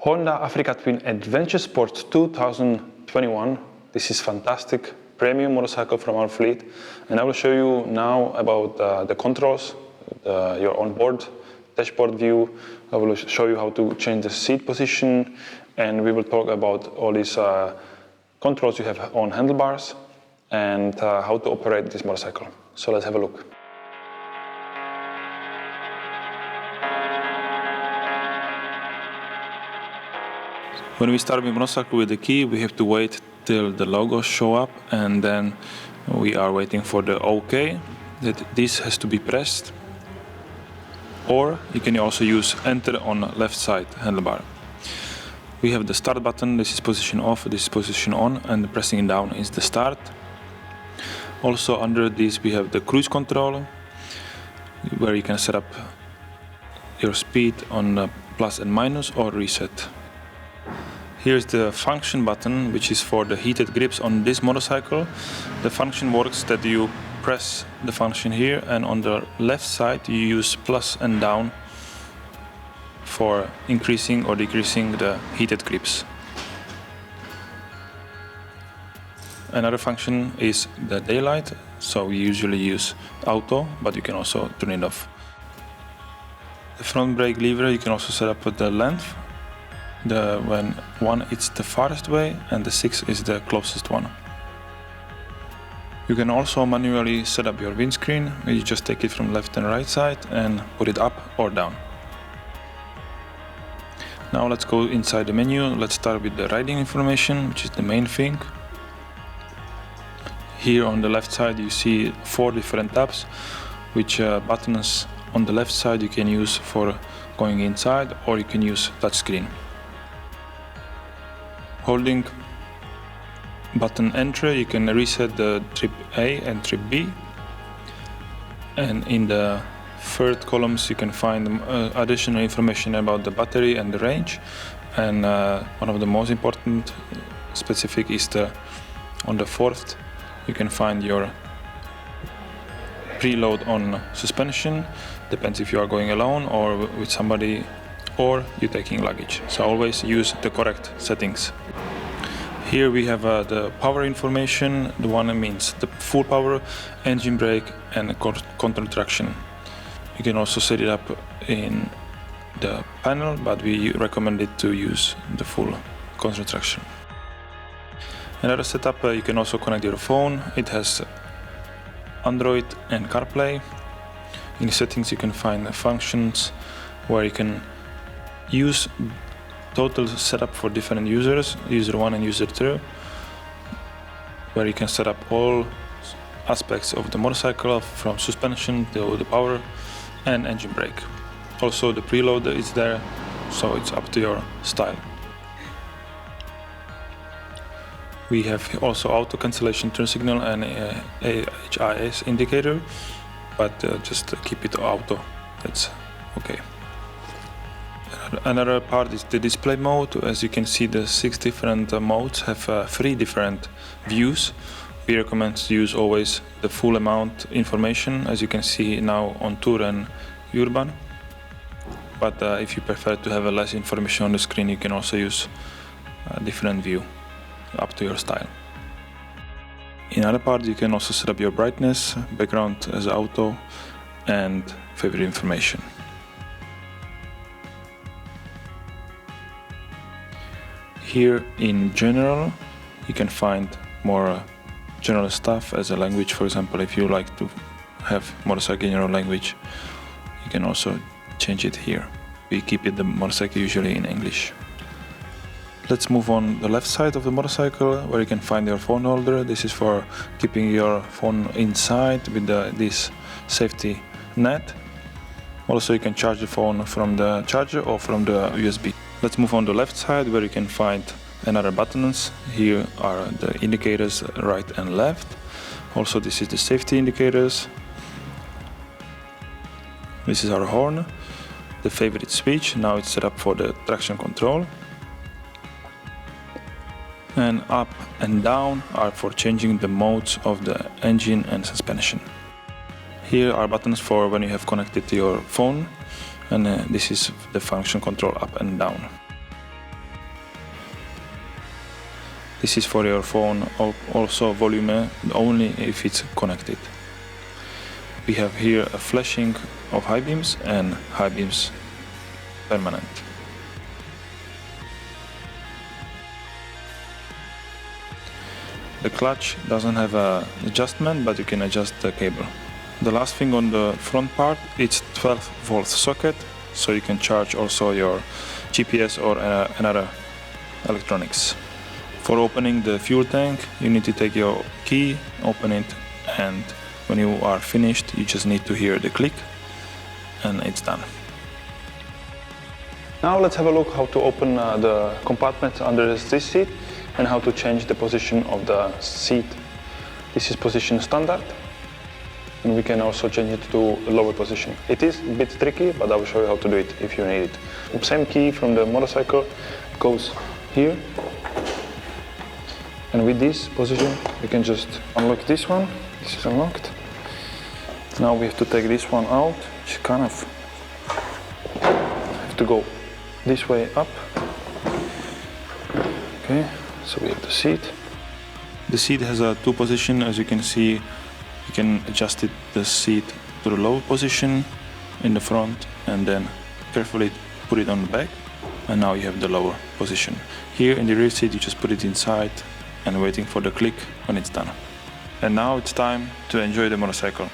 Honda Africa Twin Adventure Sport 2021. This is fantastic premium motorcycle from our fleet, and I will show you now about the controls, your onboard dashboard view. I will show you how to change the seat position, and we will talk about all these controls you have on handlebars and how to operate this motorcycle. So let's have a look. When we start with motorcycle with the key, we have to wait till the logos show up, and then we are waiting for the OK, that this has to be pressed. Or you can also use enter on left side handlebar. We have the start button, this is position off, this is position on, and pressing down is the start. Also under this we have the cruise control, where you can set up your speed on plus and minus or reset. Here's the function button, which is for the heated grips on this motorcycle. The function works that you press the function here, and on the left side you use plus and down for increasing or decreasing the heated grips. Another function is the daylight, so we usually use auto, but you can also turn it off. The front brake lever, you can also set up the length. When 1 is the farthest way and the 6 is the closest one. You can also manually set up your windscreen. You just take it from left and right side and put it up or down. Now let's go inside the menu. Let's start with the riding information, which is the main thing. Here on the left side you see 4 different tabs, which buttons on the left side you can use for going inside, or you can use touchscreen. Holding button enter, you can reset the trip A and trip B, and in the third columns you can find additional information about the battery and the range, and one of the most important specific is on the fourth you can find your preload on suspension. Depends if you are going alone or with somebody, or you're taking luggage, so always use the correct settings. Here we have the power information. The one that means the full power, engine brake and control traction. You can also set it up in the panel, but we recommend it to use the full control traction. Another setup, you can also connect your phone. It has Android and CarPlay. In the settings you can find the functions where you can use total setup for different users, user 1 and user 2, where you can set up all aspects of the motorcycle, from suspension to the power and engine brake. Also the preload is there, so it's up to your style. We have also auto cancellation turn signal and HIS indicator, but just keep it auto, that's okay. Another part is the display mode. As you can see, the 6 different modes have 3 different views. We recommend to use always the full amount information, as you can see now on Tour and Urban. But if you prefer to have less information on the screen, you can also use a different view, up to your style. In other parts you can also set up your brightness, background as auto, and favorite information. Here in general you can find more general stuff as a language. For example, if you like to have motorcycle in your language, you can also change it here. We keep the motorcycle usually in English. Let's move on the left side of the motorcycle, where you can find your phone holder. This is for keeping your phone inside with this safety net. Also you can charge the phone from the charger or from the USB. Let's move on the left side, where you can find another buttons. Here are the indicators right and left. Also this is the safety indicators. This is our horn. The favorite switch, now it's set up for the traction control. And up and down are for changing the modes of the engine and suspension. Here are buttons for when you have connected to your phone, and this is the function control up and down. This is for your phone, also volume only if it's connected. We have here a flashing of high beams and high beams permanent. The clutch doesn't have an adjustment, but you can adjust the cable. The last thing on the front part, it's 12-volt socket, so you can charge also your GPS or another electronics. For opening the fuel tank, you need to take your key, open it, and when you are finished, you just need to hear the click, and it's done. Now let's have a look how to open the compartment under this seat and how to change the position of the seat. This is position standard, and we can also change it to a lower position. It is a bit tricky, but I will show you how to do it if you need it. The same key from the motorcycle goes here, and with this position we can just unlock this one. This is unlocked. Now we have to take this one out, which kind of have to go this way up. Okay, so we have the seat. The seat has a two position. As you can see, you can adjust the seat to the low position in the front and then carefully put it on the back, and now you have the lower position. Here in the rear seat you just put it inside and waiting for the click when it's done. And now it's time to enjoy the motorcycle.